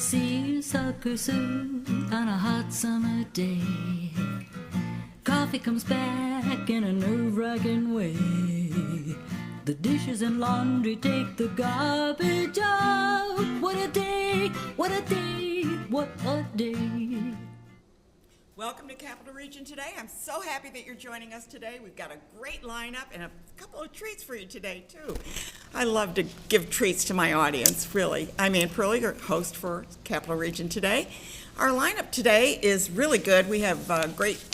see a sucker suit on a hot summer day. Coffee comes back in a nerve-wracking way. The dishes and laundry take the garbage out. What a day, what a day, what a day. Welcome to Capital Region today. I'm so happy that you're joining us today. We've got a great lineup and a couple of treats for you today, too. I love to give treats to my audience, really. I'm Ann Pearlie, your host for Capital Region today. Our lineup today is really good. We have great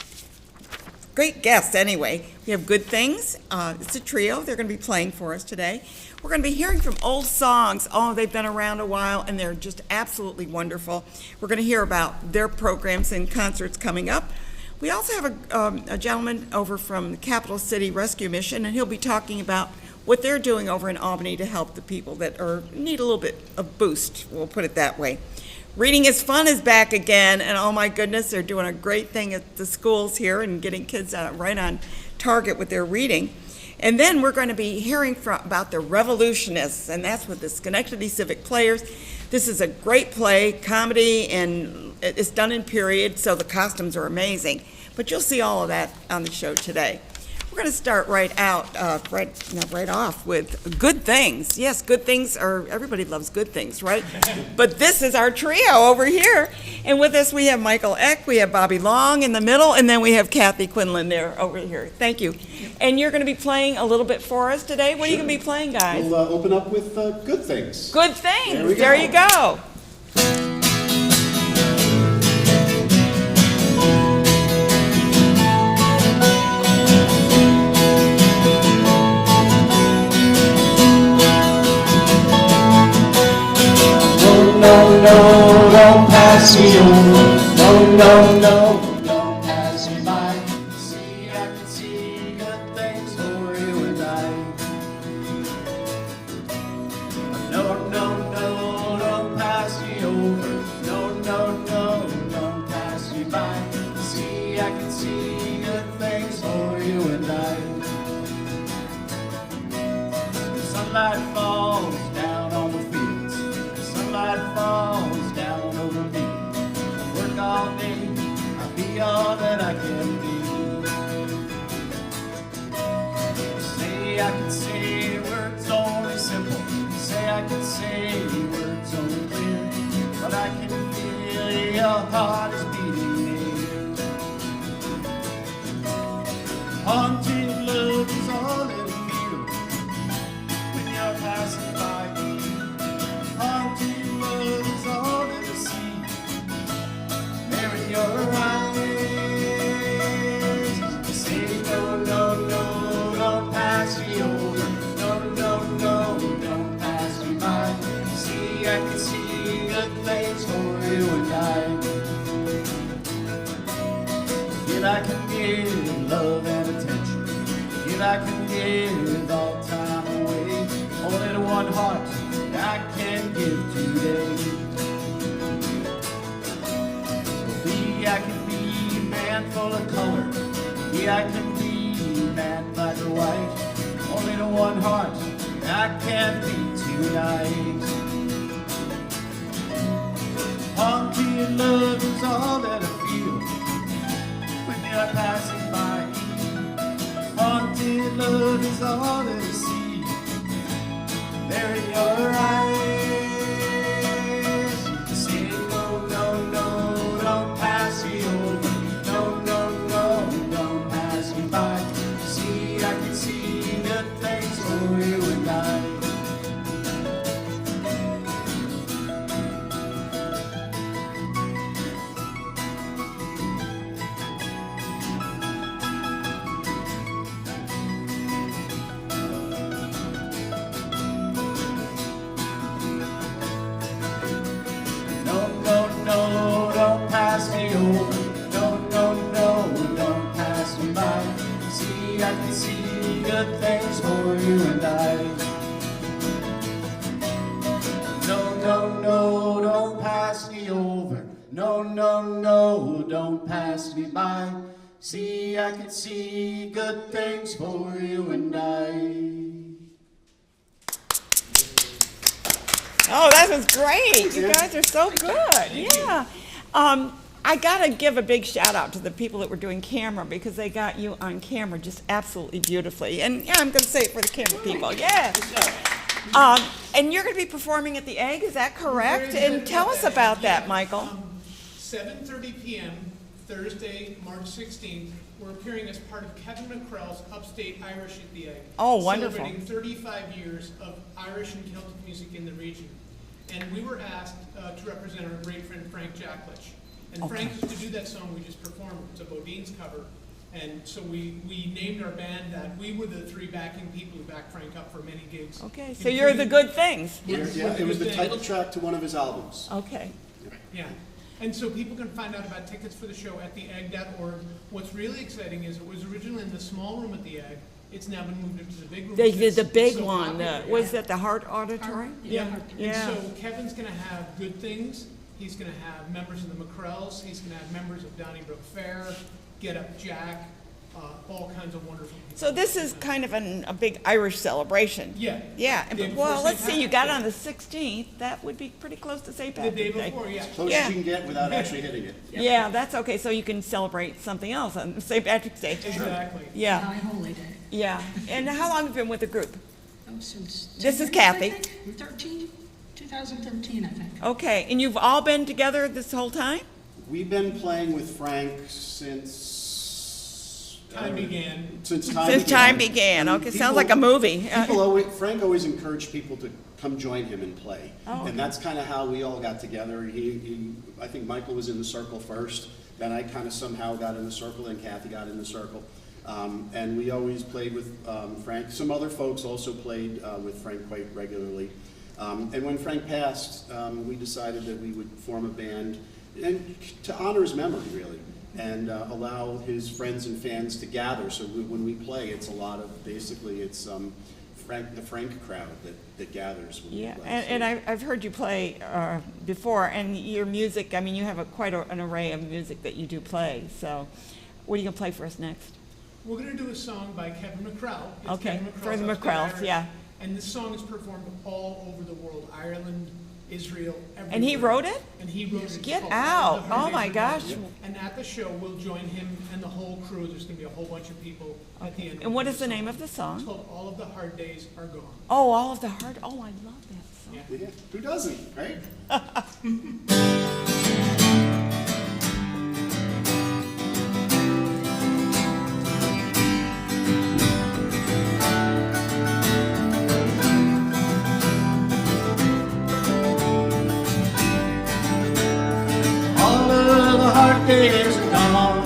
guests anyway. We have Good Things. It's a trio. They're going to be playing for us today. We're going to be hearing from old songs. Oh, they've been around a while, and they're just absolutely wonderful. We're going to hear about their programs and concerts coming up. We also have a gentleman over from the Capital City Rescue Mission, and he'll be talking about what they're doing over in Albany to help the people that need a little bit of boost, we'll put it that way. Reading is Fun is back again, and oh my goodness, they're doing a great thing at the schools here and getting kids right on target with their reading. And then we're going to be hearing about the Revolutionists, and that's with the Schenectady Civic Players. This is a great play, comedy, and it's done in period, so the costumes are amazing. But you'll see all of that on the show today. We're going to start right off with Good Things. Yes, Good Things everybody loves good things, right? But this is our trio over here. And with us we have Michael Eck, we have Bobby Long in the middle, and then we have Kathi Quinlan there over here. Thank you. And you're going to be playing a little bit for us today. What are you going to be playing, guys? We'll open up with Good Things. Good Things. There you go. No, no, don't pass me over. No, no, no, don't pass me by. See, I can see good things for you and I. No, no, no, don't pass me over. No, no, no, don't pass me by. See, I can see good things for you and I. The sunlight falls down on the fields. Sunlight falls down over me. I work all day, I'll be all that I can be. Say I can say words only simple. Say I can say words only clear. But I can feel your heart is beating near. Haunting love is all that I feel when you're passing by me. Haunting love is all that I see there in your eyes. You say no, no, no, don't pass me over. No, no, no, don't pass me by. See, I can see good things for you and I. Yet I can give love and attention. Yet I can give all time away. Only to one heart I can give today. I can be man full of color. Yeah, I can be man black or white. Only to one heart I can be tonight. Haunted love is all that I feel when you're passing by. Haunted love is all that I see there in your eyes. You say no, no, no, don't pass me over. No, no, no, don't pass me by. See, I can see good things for you and I. Good things for you and I. No, no, no, don't pass me over. No, no, no, don't pass me by. See, I can see good things for you and I. Oh, that was great. You guys are so good. Yeah. I gotta give a big shout out to the people that were doing camera because they got you on camera just absolutely beautifully. And yeah, I'm gonna say it for the camera people. Yeah. And you're gonna be performing at the Egg, is that correct? And tell us about that, Michael. 7:30 p.m. Thursday, March 16th. We're appearing as part of Kevin McCrell's Upstate Irish at the Egg. Oh, wonderful. Celebrating 35 years of Irish and Celtic music in the region. And we were asked to represent our great friend Frank Jacklich. And Frank used to do that song we just performed. It's a Bodine's cover. And so we named our band that. We were the three backing people who backed Frank up for many gigs. Okay, so you're the good things. Yeah, it was the title track to one of his albums. Okay. Yeah. And so people can find out about tickets for the show at theegg.org. What's really exciting is it was originally in the small room at the Egg. It's now been moved into the big room. They because did the it's big so one. popular. Was that the Hart Auditorium? Yeah. Yeah. And so Kevin's going to have Good Things. He's going to have members of the McCrells. He's going to have members of Donnybrook Fair, Get Up Jack, all kinds of wonderful people. So this is kind of a big Irish celebration. Yeah. Yeah, Day before well, St. let's see, you got it on Patrick's the 16th, that would be pretty close to St. The day Patrick's Day. before, yeah. Close Yeah. as you can get without actually hitting it. Yeah, that's okay, so you can celebrate something else on St. Patrick's Day. Exactly. Yeah, High Holy Day. yeah. And how long have you been with the group? Oh, since. This is 10 years, I Kathi. think. 2013, I think. Okay, and you've all been together this whole time? We've been playing with Frank since... Time began. Since time Since time began. began, And okay, people- sounds like a movie. Frank always encouraged people to come join him and play. Oh, And that's kind of how we all got together. I think Michael was in the circle first, then I kind of somehow got in the circle, and Kathi got in the circle. And we always played with Frank. Some other folks also played with Frank quite regularly. And when Frank passed, we decided that we would form a band and to honor his memory, really, and allow his friends and fans to gather. So when we play, it's a lot of, basically, it's the Frank crowd that gathers when Yeah, we play. and I've heard you play before, and your music, I mean, you have quite an array of music that you do play, so what are you going to play for us next? We're going to do a song by Kevin McCrell. It's Okay, Kevin for the McCrell's Upstate McCrells, Irish. yeah. And this song is performed all over the world, Ireland, Israel, everywhere. And he wrote it? And he wrote it. It's Get called out. The Hard Oh, my Days Are Gone. gosh. And at the show, we'll join him and the whole crew. There's going to be a whole bunch of people at the end. And what is the name of the It's song? called All of the Hard Days Are Gone. Oh, All of the Heart, oh, I love that song. Yeah. Yeah, who doesn't, right? All of the hard days are gone.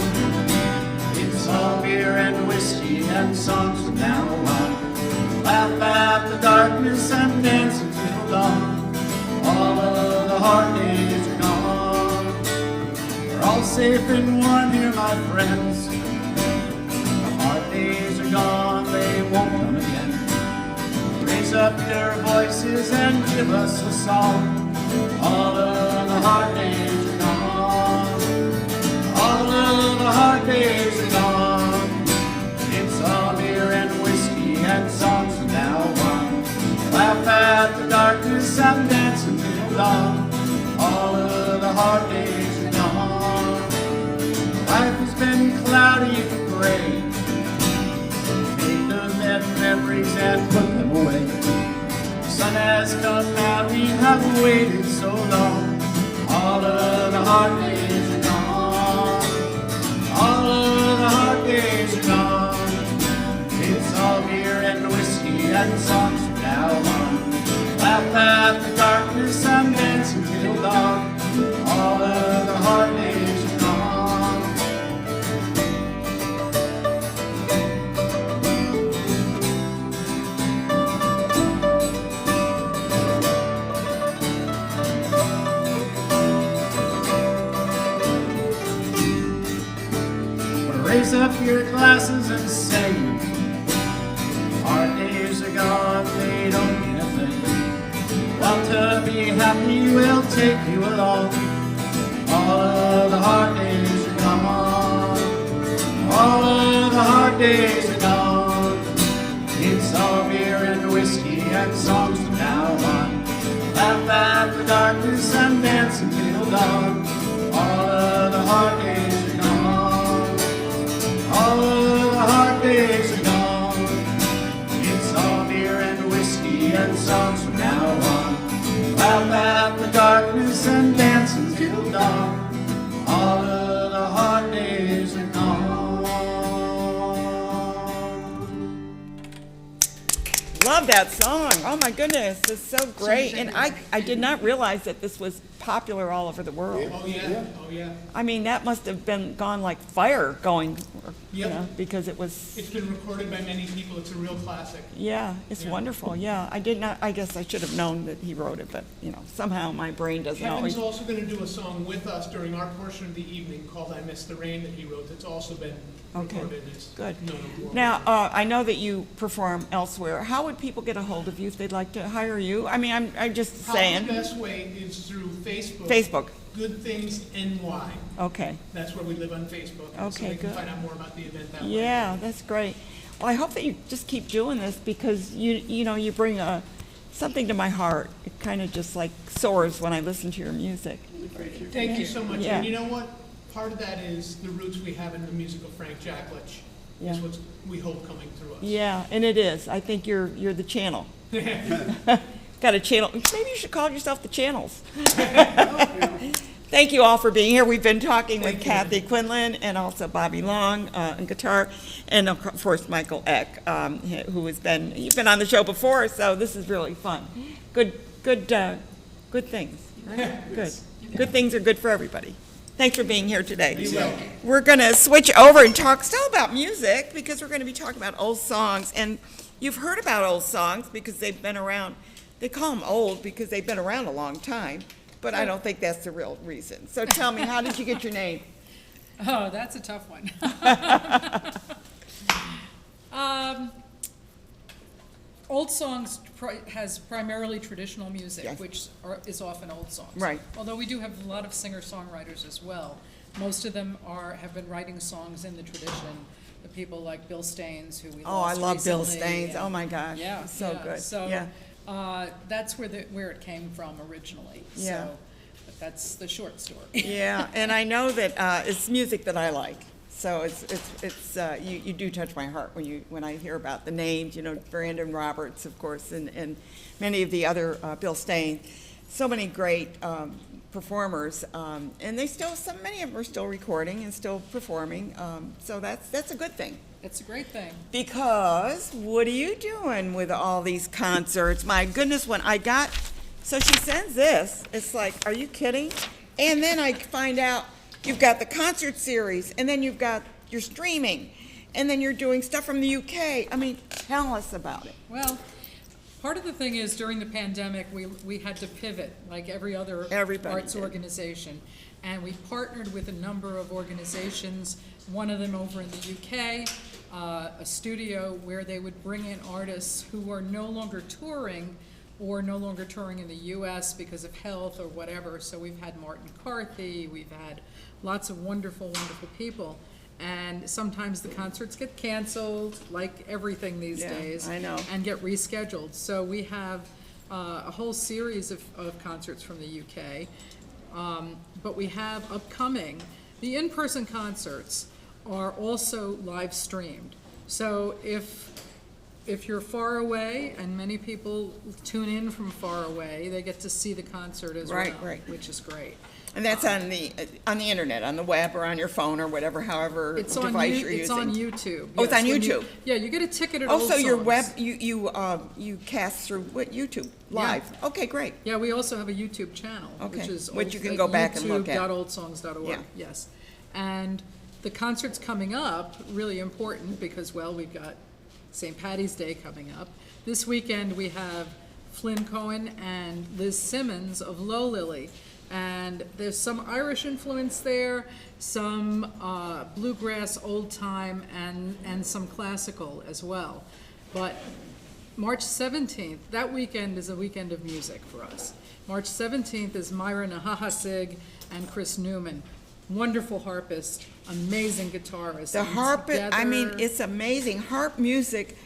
It's all beer and whiskey and songs from now on. Laugh at the darkness and dance until dawn. All of the hard days are gone. We're all safe and warm here, my friends. The hard days are gone, they won't come again. Raise up your voices and give us a song. All of the hard days are gone. All of the hard days are gone. It's all beer and whiskey and songs from now on. Laugh at the darkness and dance until dawn. All of the hard days are gone. Life has been cloudy and gray. Take those bad memories and put them away. The sun has come out, we have waited so long. All of the hard days are gone. All of the hard days are gone. It's all beer and whiskey and songs from now on. Laugh at the darkness and dance until dawn. All of the hard days are gone. Raise up your glasses and sing. Our days are gone, they don't mean a thing. Well, to be happy, we'll take you along. All of the hard days are gone. All of the hard days are gone. It's all beer and whiskey and songs from now on. laugh at the darkness and dance until dawn. All of the hard days are gone. All of the hard days are gone. It's all beer and whiskey and songs from now on. Laugh at the darkness and dance until dawn. All of the hard days are gone. Love that song. Oh my goodness, it's so great. And I did not realize that this was popular all over the world. Oh, yeah, oh, yeah. I mean, that must have been gone like fire going, you Yep. know, because it was, It's been recorded by many people. It's a real classic. yeah, it's Yeah. wonderful, yeah. I did not, I guess I should have known that he wrote it, but, you know, somehow my brain doesn't always. Kevin's also going to do a song with us during our portion of the evening called I Miss the Rain that he wrote. It's also been Okay, recorded. It's good. known abroad. Now, I know that you perform elsewhere. How would people get a hold of you if they'd like to hire you? I mean, I'm just Probably saying. the best way is through Facebook. Facebook, Good Things NY. okay. That's where we live on Facebook. So Okay, they can good. find out more about the event that way. Yeah, that's great. Well, I hope that you just keep doing this because you know, you bring something to my heart. It kind of just like soars when I listen to your music. Thank you so much. Yeah. And you know what? Part of that is the roots we have in the music of Frank Jacklich. Yeah. Is what we hope coming through us. Yeah, and it is. I think you're the channel. Got a channel. Maybe you should call yourself the Channels. Thank you all for being here. We've been talking with Kathi Quinlan and also Bobby Long on guitar, and of course Michael Eck, who you've been on the show before, so this is really fun. Good things. Right? Good things are good for everybody. Thanks for being here today. We're going to switch over and talk still about music because we're going to be talking about old songs. And you've heard about old songs because they've been around. They call them old because they've been around a long time, but I don't think that's the real reason. So tell me, how did you get your name? Oh, that's a tough one. Old songs has primarily traditional music, Yes. which is often old songs. Right. Although we do have a lot of singer-songwriters as well. Most of them have been writing songs in the tradition. The people like Bill Staines, who we Oh, I lost love Bill recently, Staines. and- Oh, my gosh. Yeah, So yeah. good. So Yeah. that's where it came from originally. Yeah. So, but that's the short story. Yeah, and I know that it's music that I like. So you do touch my heart when I hear about the names, you know, Brandon Roberts, of course, and many of the other Bill Staines. So many great performers, and many of them are still recording and still performing. So that's a good thing. It's a great thing. Because what are you doing with all these concerts? My goodness, so she sends this, it's like, are you kidding? And then I find out you've got the concert series, and then you've got your streaming, and then you're doing stuff from the UK. I mean, tell us about it. Well, part of the thing is during the pandemic, we had to pivot like every other Everybody arts did. organization. And we partnered with a number of organizations, one of them over in the UK, a studio where they would bring in artists who are no longer touring or no longer touring in the US because of health or whatever. So we've had Martin Kathi, we've had lots of wonderful, wonderful people. And sometimes the concerts get canceled, like everything these Yeah, days. I know. And get rescheduled. So we have a whole series of concerts from the UK. But we have upcoming, the in-person concerts are also live streamed. So if you're far away, and many people tune in from far away, they get to see the concert as well. Right. Which is great. And that's on the internet, on the web, or on your phone, or whatever, however device you're using. It's on YouTube. Oh, it's yes. on When YouTube. Yeah, you get a ticket at Oh, Old so your Songs. web, you cast through what, YouTube, live? Okay, great. Yeah, we also have a YouTube channel, Okay, which is which you can go back and look at. youtube.oldsongs.org. Yeah. Yes, and the concerts coming up really important because we've got St. Patty's Day coming up. This weekend we have Flynn Cohen and Liz Simmons of Low Lily, and there's some Irish influence there, some bluegrass, old time, and some classical as well. But March 17th, that weekend is a weekend of music for us. March 17th is Myra Nahahasig and Chris Newman. Wonderful harpist, amazing guitarist. The and harp, I mean, together- it's amazing. Harp music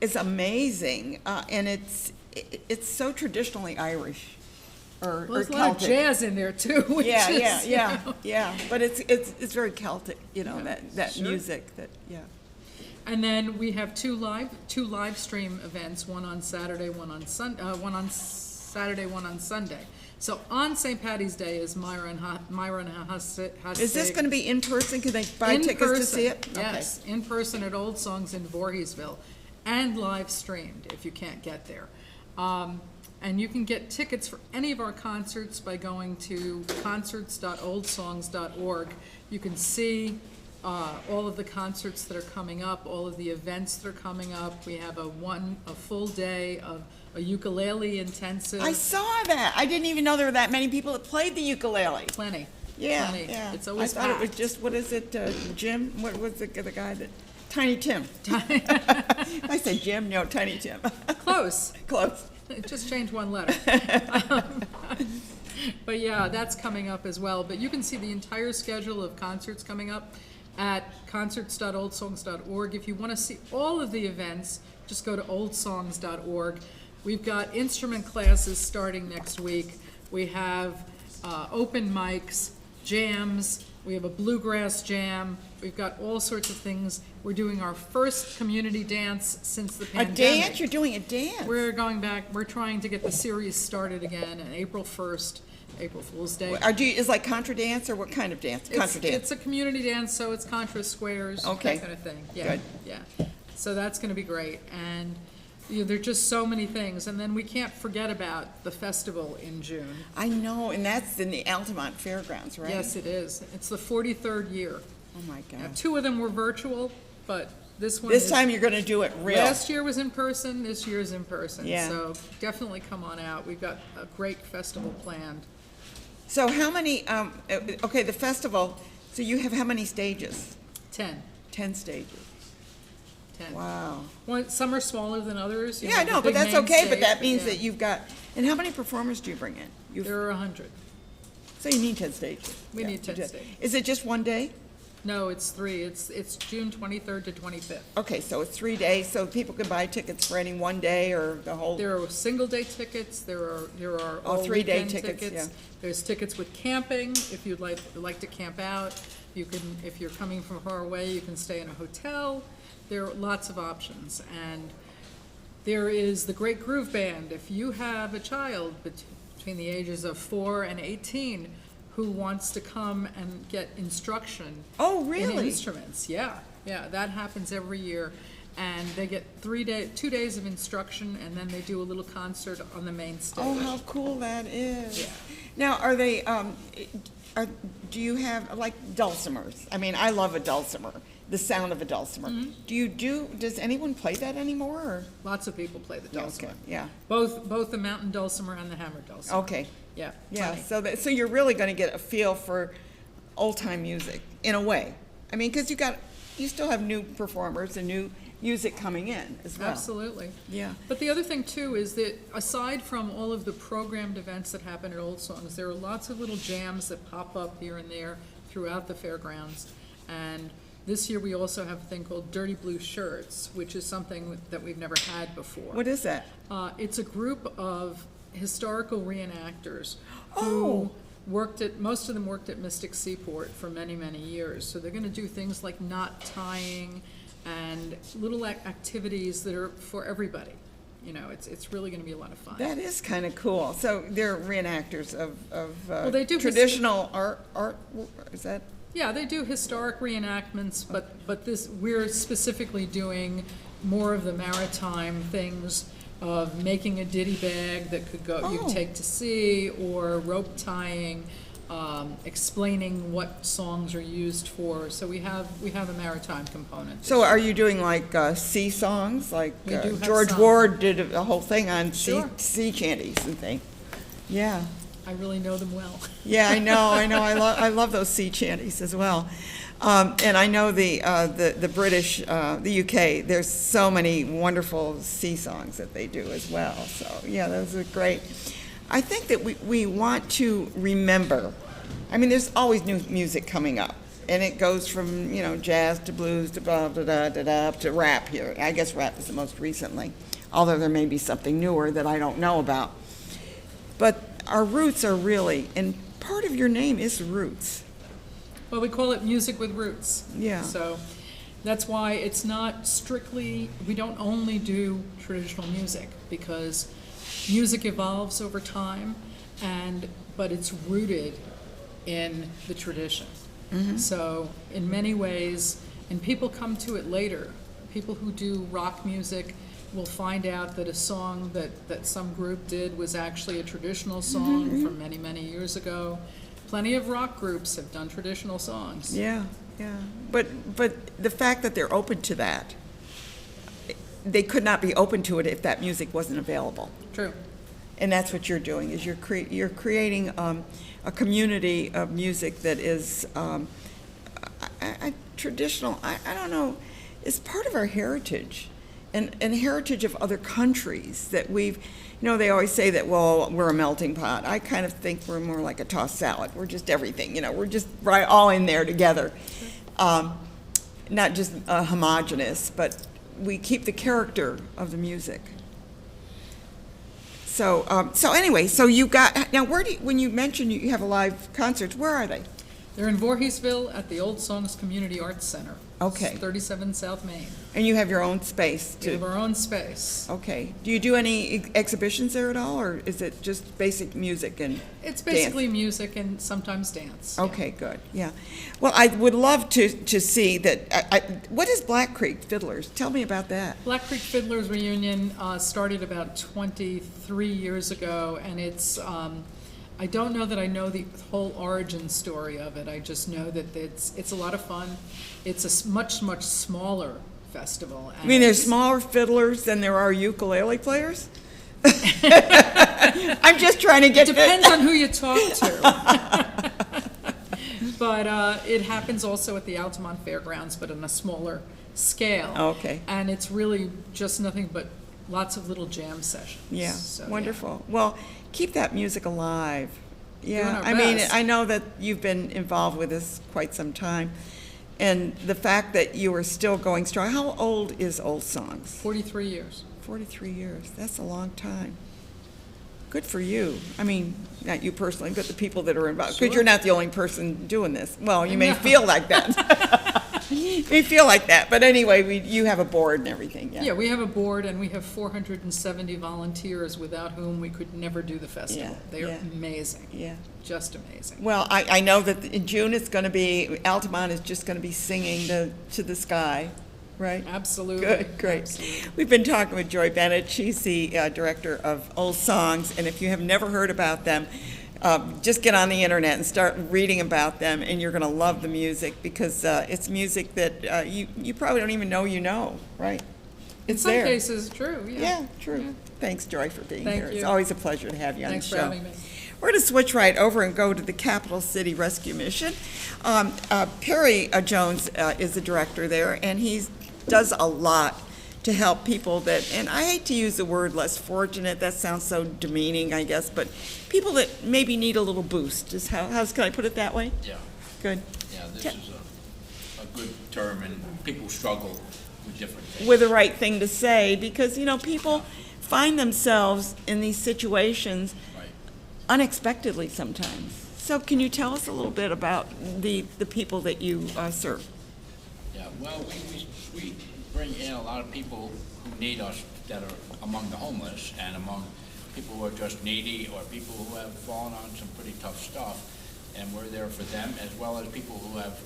is amazing, and it's so traditionally Irish. or Well, there's a lot of Celtic. jazz in there too, which Yeah, is, yeah, you know. yeah. But it's very Celtic, you know, that sure. music that, yeah. And then we have two live stream events, one on Saturday, one on Saturday, one on Sunday. So on St. Patty's Day is Myra and Hasig. Is this going to be in person? Can they buy tickets to see it? Yes, in person at Old Songs in Voorheesville, and live streamed if you can't get there. And you can get tickets for any of our concerts by going to concerts.oldsongs.org. You can see all of the concerts that are coming up, all of the events that are coming up. We have a full day of a ukulele intensive. I saw that. I didn't even know there were that many people that played the ukulele. Plenty. Yeah, Plenty. yeah. It's always I thought it was packed. just, what is it, Jim? What was the guy that, Tiny Tim. I said Jim, no, Tiny Tim. Close. Close. It just changed one letter. But yeah, that's coming up as well. But you can see the entire schedule of concerts coming up at concerts.oldsongs.org. If you want to see all of the events, just go to oldsongs.org. We've got instrument classes starting next week. We have open mics, jams. We have a bluegrass jam. We've got all sorts of things. We're doing our first community dance since the A pandemic. dance? You're doing a dance? We're going back, we're trying to get the series started again on April 1st, April Fool's Day. Is like contra dance, or what kind of dance? Contra dance? It's a community dance, so it's contra squares, Okay. that kind of thing. Yeah, Good. yeah. So that's gonna be great, and, you know, there are just so many things. And then we can't forget about the festival in June. I know, and that's in the Altamont Fairgrounds, right? Yes, it is. It's the 43rd year. Oh, my Now, God. 2 of them were virtual, but this one This is. time you're going to do it real. Last year was in person, this year's in person. Yeah. So definitely come on out. We've got a great festival planned. So how many, okay, the festival, so you have how many stages? 10. 10 stages. 10. Wow. Some are smaller than others. You Yeah, I the know, but big that's main okay, but stage, that means yeah. that you've got, and how many performers do you bring in? There are 100. So you need 10 stages. We Yeah, need 10 you do. stages. Is it just one day? No, it's 3. It's June 23rd to 25th. Okay, so it's 3 days, so people can buy tickets for any one day or the whole? There are single-day tickets, there are Oh, all 3-day weekend tickets, tickets. yeah. There's tickets with camping, if you'd like to camp out. You can, if you're coming from far away, you can stay in a hotel. There are lots of options. And there is the Great Groove Band. If you have a child between the ages of 4 and 18 who wants to come and get instruction Oh, in really? instruments, yeah, that happens every year. And they get 2 days of instruction, and then they do a little concert on the main stage. Oh, how cool that is. Yeah. Now, are they, do you have, like, dulcimers? I mean, I love a dulcimer, the sound of a dulcimer. Mm-hmm. Does anyone play that anymore, or? Lots of people play the dulcimer. Okay, yeah, Both the mountain dulcimer and the hammered dulcimer. okay. Yeah, Yeah, plenty. so you're really gonna get a feel for old-time music, in a way. I mean, because you still have new performers and new music coming in as well. Absolutely. Yeah. But the other thing too is that aside from all of the programmed events that happen at Old Songs, there are lots of little jams that pop up here and there throughout the fairgrounds. And this year we also have a thing called Dirty Blue Shirts, which is something that we've never had before. What is that? It's a group of historical reenactors Oh. who most of them worked at Mystic Seaport for many, many years. So they're gonna do things like knot tying and little activities that are for everybody. You know, it's really gonna be a lot of fun. That is kind of cool. So they're reenactors of they do traditional art, is that? Yeah, they do historic reenactments, but we're specifically doing more of the maritime things of making a ditty bag that could go, you Oh. take to sea, or rope tying, explaining what songs are used for. So we have a maritime component. So are you doing like sea songs? Like We do have George some. Ward did a whole thing on Sure. sea chanties and things. Yeah. I really know them well. Yeah, I know. I love those sea chanties as well. And I know the British, the UK, there's so many wonderful sea songs that they do as well. So, yeah, those are great. I think that we want to remember, I mean, there's always new music coming up. And it goes from, jazz to blues to blah, da, da, da, da, to rap here. I guess rap is the most recently, although there may be something newer that I don't know about. But our roots are really, and part of your name is roots. Well, we call it music with roots. Yeah. So that's why it's not strictly, we don't only do traditional music, because music evolves over time, but it's rooted in the tradition. So in many ways, and people come to it later, people who do rock music will find out that a song that some group did was actually a traditional song from many, many years ago. Plenty of rock groups have done traditional songs. Yeah, yeah. But the fact that they're open to that, they could not be open to it if that music wasn't available. True. And that's what you're doing, is you're creating a community of music that is traditional. I don't know, it's part of our heritage and heritage of other countries that we've, they always say that, well, we're a melting pot. I kind of think we're more like a tossed salad. We're just everything, we're just right all in there together. Not just homogenous, but we keep the character of the music. So anyway, so you got, now when you mentioned you have a live concerts, where are they? They're in Voorheesville at the Old Songs Community Arts Center. Okay. It's 37 South Main. And you have your own space We have our own space. Okay. Do you do any exhibitions there at all, or is it just basic music and It's basically music and sometimes dance. yeah. Okay, good, yeah. Well, I would love to see that, what is Black Creek Fiddlers? Tell me about that. Black Creek Fiddlers Reunion started about 23 years ago, and it's, I don't know that I know the whole origin story of it. I just know that it's a lot of fun. It's a much, much smaller festival. I mean, there's smaller fiddlers than there are ukulele players? I'm just trying to get... It depends on who you talk to. But it happens also at the Altamont Fairgrounds, but on a smaller scale. Okay. And it's really just nothing but lots of little jam sessions. Yeah, So, wonderful. Well, keep that music alive. Yeah, Doing our I mean, best. I know that you've been involved with this quite some time, and the fact that you are still going strong. How old is Old Songs? 43 years. 43 years. That's a long time. Good for you. I mean, not you personally, but the people that are involved. Because Sure. you're not the only person doing this. Well, you may No. feel like that. You may feel like that. But anyway, you have a board and everything, yeah. Yeah, we have a board, and we have 470 volunteers without whom we could never do the festival. Yeah, They're yeah. amazing, Yeah. just amazing. Well, I know that in June it's going to be, Altamont is just going to be singing to the sky, right? Absolutely. Good, great. Absolutely. We've been talking with Joy Bennett. She's the director of Old Songs, and if you have never heard about them, just get on the internet and start reading about them, and you're going to love the music, because it's music that you probably don't even know, right? In It's some there. cases, true, yeah. Yeah, true. Thanks, Joy, for being Thank here. It's you. always a pleasure to have you on the Thanks show. for having me. We're going to switch right over and go to the Capital City Rescue Mission. Perry Jones is the director there, and he does a lot to help people that, and I hate to use the word less fortunate, that sounds so demeaning, I guess, but people that maybe need a little boost. Can I put it that way? Yeah, Good. yeah, this is a good term, and people struggle with different things. With the right thing to say, because, people find themselves in these situations Right. unexpectedly sometimes. So can you tell us a little bit about the people that you serve? Yeah, well, we bring in a lot of people who need us, that are among the homeless and among people who are just needy, or people who have fallen on some pretty tough stuff, and we're there for them, as well as people who have,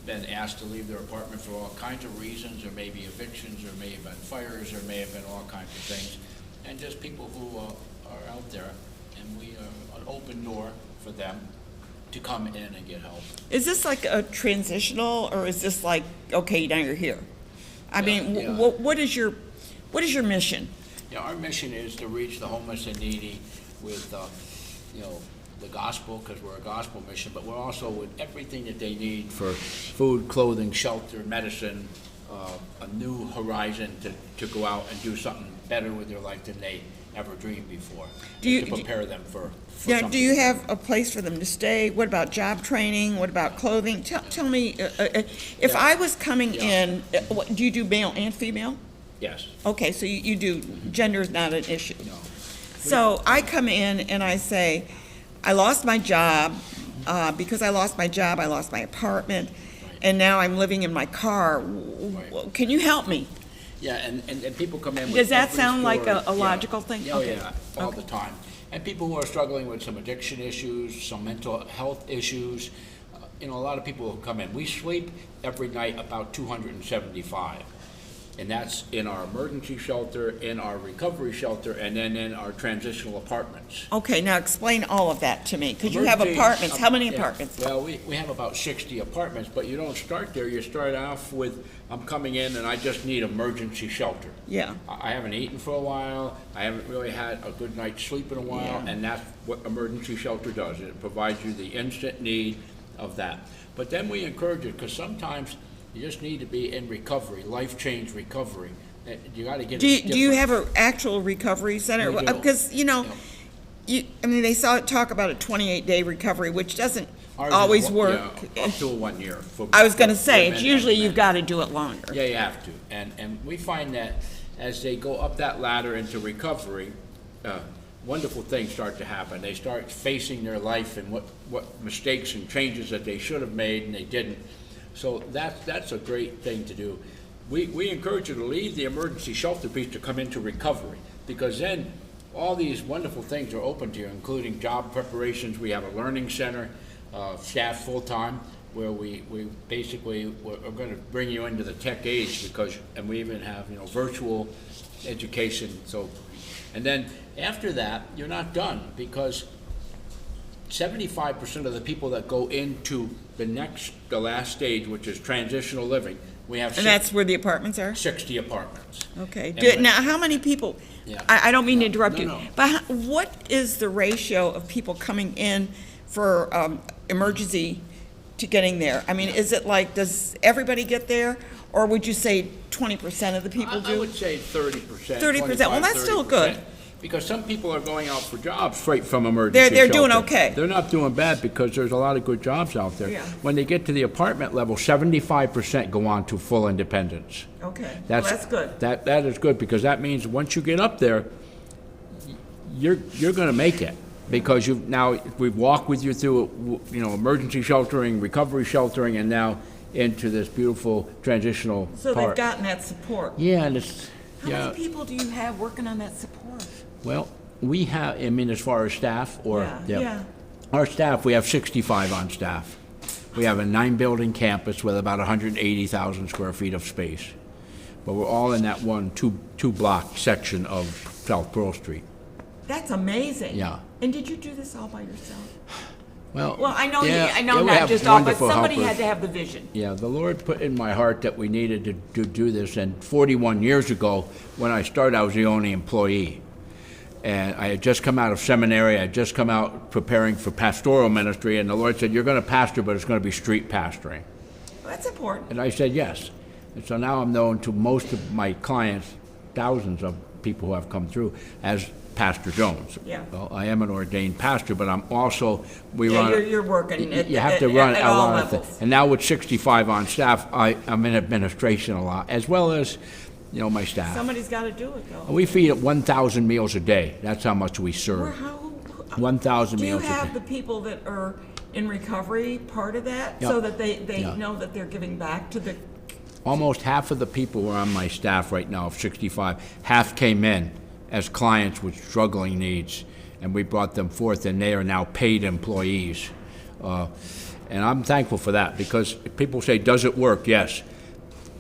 been asked to leave their apartment for all kinds of reasons. There may be evictions, there may have been fires, there may have been all kinds of things, and just people who are out there, and we are an open door for them to come in and get help. Is this like a transitional, or is this like, okay, now you're here? I mean, Yeah. what is your mission? Yeah, our mission is to reach the homeless and needy with, the gospel, because we're a gospel mission, but we're also with everything that they need for food, clothing, shelter, medicine, a new horizon to go out and do something better with their life than they ever dreamed before, to prepare them for Yeah, something. do you have a place for them to stay? What about job training? What about clothing? Tell me, if Yeah. I was coming Yeah. in, do you do male and female? Yes, Okay, so you do, gender is not an issue. no. So I come in and I say, I lost my job. Because I lost my job, I lost my apartment, and now I'm living in my car. Can you help me? Yeah, and people come in with Does that every sound like story. a logical thing? Oh, Okay. yeah, all the time. And people who are struggling with some addiction issues, some mental health issues, a lot of people who come in. We sweep every night about 275. And that's in our emergency shelter, in our recovery shelter, and then in our transitional apartments. Okay, now explain all of that to me, because you have Emergency- apartments. How many yeah. apartments? Well, we have about 60 apartments, but you don't start there. You start off with, I'm coming in and I just need emergency shelter. Yeah. I haven't eaten for a while, I haven't really had a good night's sleep in a while, Yeah. and that's what emergency shelter does. It provides you the instant need of that. But then we encourage it, because sometimes you just need to be in recovery, life change recovery. You gotta get it Do you different. have an actual recovery center? We do. Because, Yeah. they talk about a 28-day recovery, which doesn't Ours is always one- work. yeah, Up to 1 year. I was going to say, it's women usually and you've men. got to do it longer. Yeah, you have to. And we find that as they go up that ladder into recovery, wonderful things start to happen. They start facing their life and what mistakes and changes that they should have made and they didn't. So that's a great thing to do. We encourage you to leave the emergency shelter piece to come into recovery, because then all these wonderful things are open to you, including job preparations. We have a learning center, staff full-time, where we basically are going to bring you into the tech age, and we even have virtual education. So, and then after that, you're not done, because 75% of the people that go into the last stage, which is transitional living, we have And that's where the apartments are? 60 apartments. Okay. And Now, how many people, Yeah. I don't mean to interrupt No, you, no. but what is the ratio of people coming in for emergency to getting there? I mean, is it like, does everybody get there? Or would you say 20% of the people I do? would say 30%. 30%. Well, that's still good. 25-30%. Because some people are going out for jobs straight from emergency They're doing shelter. okay. They're not doing bad, because there's a lot of good jobs out there. Yeah. When they get to the apartment level, 75% go on to full independence. Okay, well, that's good. That is good, because that means once you get up there, you're gonna make it. Because we've walked with you through, emergency sheltering, recovery sheltering, and now into this beautiful transitional So they've part. gotten that support. Yeah, and it's, How yeah. many people do you have working on that support? Well, we have, as far as staff, or, Yeah. Our staff, we have 65 on staff. We have a 9-building campus with about 180,000 square feet of space. But we're all in that two-block section of South Pearl Street. That's amazing. Yeah. And did you do this all by yourself? Well, I know yeah, I know we not have just all, but wonderful somebody helpers. had to have the vision. Yeah, the Lord put in my heart that we needed to do this, and 41 years ago, when I started, I was the only employee. And I had just come out of seminary, I had just come out preparing for pastoral ministry, and the Lord said, "You're going to pastor, but it's going to be street pastoring." Well, that's important. And I said, yes. And so now I'm known to most of my clients, thousands of people who have come through, as Pastor Jones. Yeah. Well, I am an ordained pastor, but I'm also, Yeah, you're working at- You have to at- run at a all lot of levels. things. And now with 65 on staff, I'm in administration a lot, as well as, my staff. Somebody's got to do it, though. We feed 1,000 meals a day. That's how much we serve. 1,000 Do you meals a day. have the people that are in recovery part of that? Yeah. So that they Yeah. know that they're giving back to the, Almost half of the people who are on my staff right now of 65, half came in as clients with struggling needs, and we brought them forth, and they are now paid employees. And I'm thankful for that, because people say, does it work? Yes.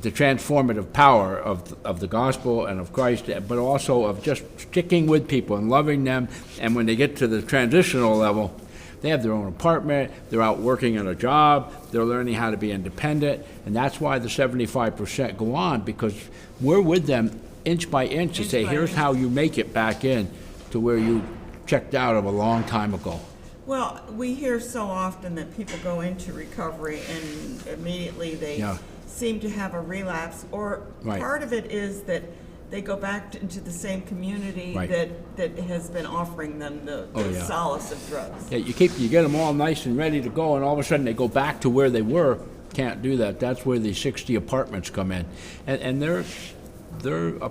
The transformative power of the gospel and of Christ, but also of just sticking with people and loving them, and when they get to the transitional level, they have their own apartment, they're out working at a job, they're learning how to be independent, and that's why the 75% go on, because we're with them inch by inch to say, here's how you make it back in to where you checked out of a long time ago. well, we hear so often that people go into recovery and immediately they Yeah. seem to have a relapse, or Right. part of it is that they go back into the same community Right. that has been offering them the Oh, yeah. solace of drugs. Yeah, you get them all nice and ready to go, and all of a sudden they go back to where they were. Can't do that. That's where the 60 apartments come in. And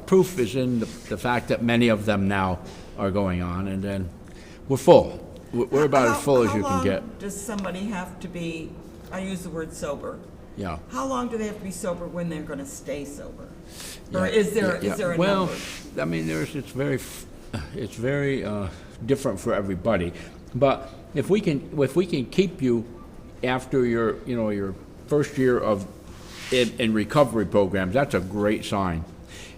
proof is in the fact that many of them now are going on, and then we're full. We're about as full as you can get. How long does somebody have to be, I use the word sober, Yeah. how long do they have to be sober when they're going to stay sober? Yeah, Or is there a well, number? I mean, it's very different for everybody. But if we can keep you after your first year in recovery programs, that's a great sign.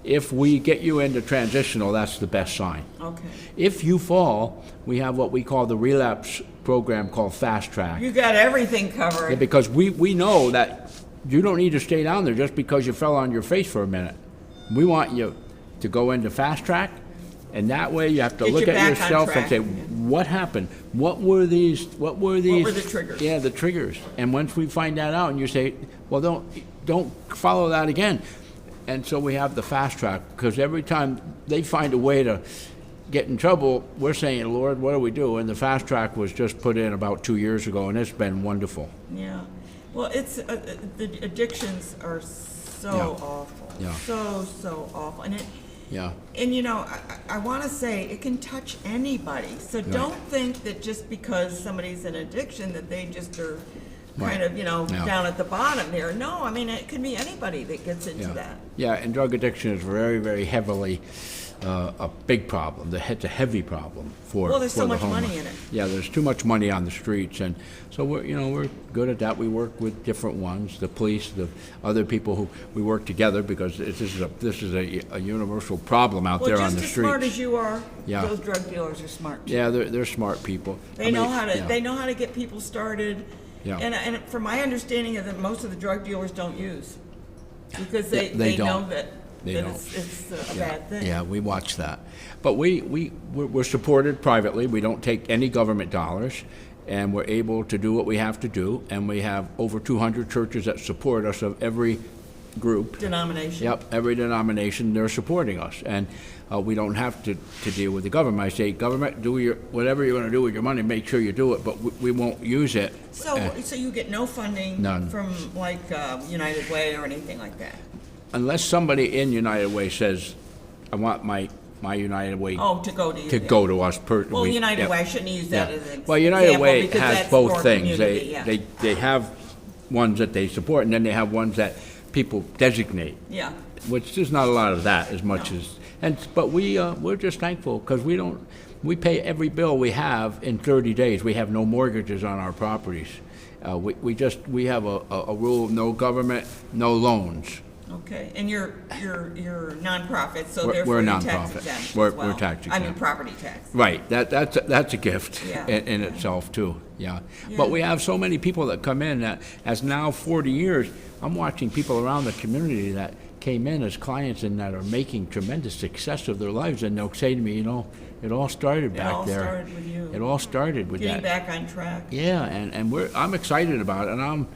If we get you into transitional, that's the best sign. Okay. If you fall, we have what we call the relapse program called Fast Track. You got everything covered. Yeah, because we know that you don't need to stay down there just because you fell on your face for a minute. We want you to go into Fast Track, and that way you have to Get look you at back on yourself and track. say, what happened? What were these? What were the triggers? Yeah, the triggers. And once we find that out, and you say, well, don't follow that again. And so we have the Fast Track, because every time they find a way to get in trouble, we're saying, Lord, what do we do? And the Fast Track was just put in about 2 years ago, and it's been wonderful. Yeah. Well, it's, the addictions are so Yeah. awful. Yeah. So awful. And Yeah. And I want to say it can touch anybody. So don't think that just because somebody's in addiction that they just are kind of, Yeah. down at the bottom there. No, I mean, it could be anybody that gets into that. Yeah, and drug addiction is very, very heavily a big problem. It's a heavy problem for Well, there's so the much homeless. money in it. Yeah, there's too much money on the streets, and so we're good at that. We work with different ones, the police, the other people who we work together, because this is a universal problem out there on the Just as streets. smart as you are, Yeah. those drug dealers are smart too. Yeah, they're smart people. They know how to get people started. Yeah. And from my understanding of that, most of the drug dealers don't use because Yeah, they know don't. that They don't. it's a bad thing. Yeah, we watch that. But we're supported privately. We don't take any government dollars, and we're able to do what we have to do. And we have over 200 churches that support us of every group. Denomination. Yep, every denomination, they're supporting us. And we don't have to deal with the government. I say, government, do whatever you're going to do with your money, make sure you do it, but we won't use it. So you get no funding None. from like United Way or anything like that? Unless somebody in United Way says, I want my United Way Oh, to go to you. to go to us. Well, United yeah. Way, I shouldn't use that Yeah. as an example. Well, United Way because has that's both for things. community, yeah. They have ones that they support, and then they have ones that people designate, Yeah. which there's not a lot of that as much No. as, but we're just thankful, because we pay every bill we have in 30 days. We have no mortgages on our properties. We have a rule of no government, no loans. Okay, and you're nonprofit, so We're therefore a you're nonprofit. tax exempt We're as well. tax I mean, exempt. property tax. Right, that's a gift Yeah. in itself too, yeah. Yeah. But we have so many people that come in that, as now 40 years, I'm watching people around the community that came in as clients and that are making tremendous success of their lives, and they'll say to me, it all started back there. It all started with you. It all started with Getting that. back on track. Yeah, and I'm excited about it, and I'm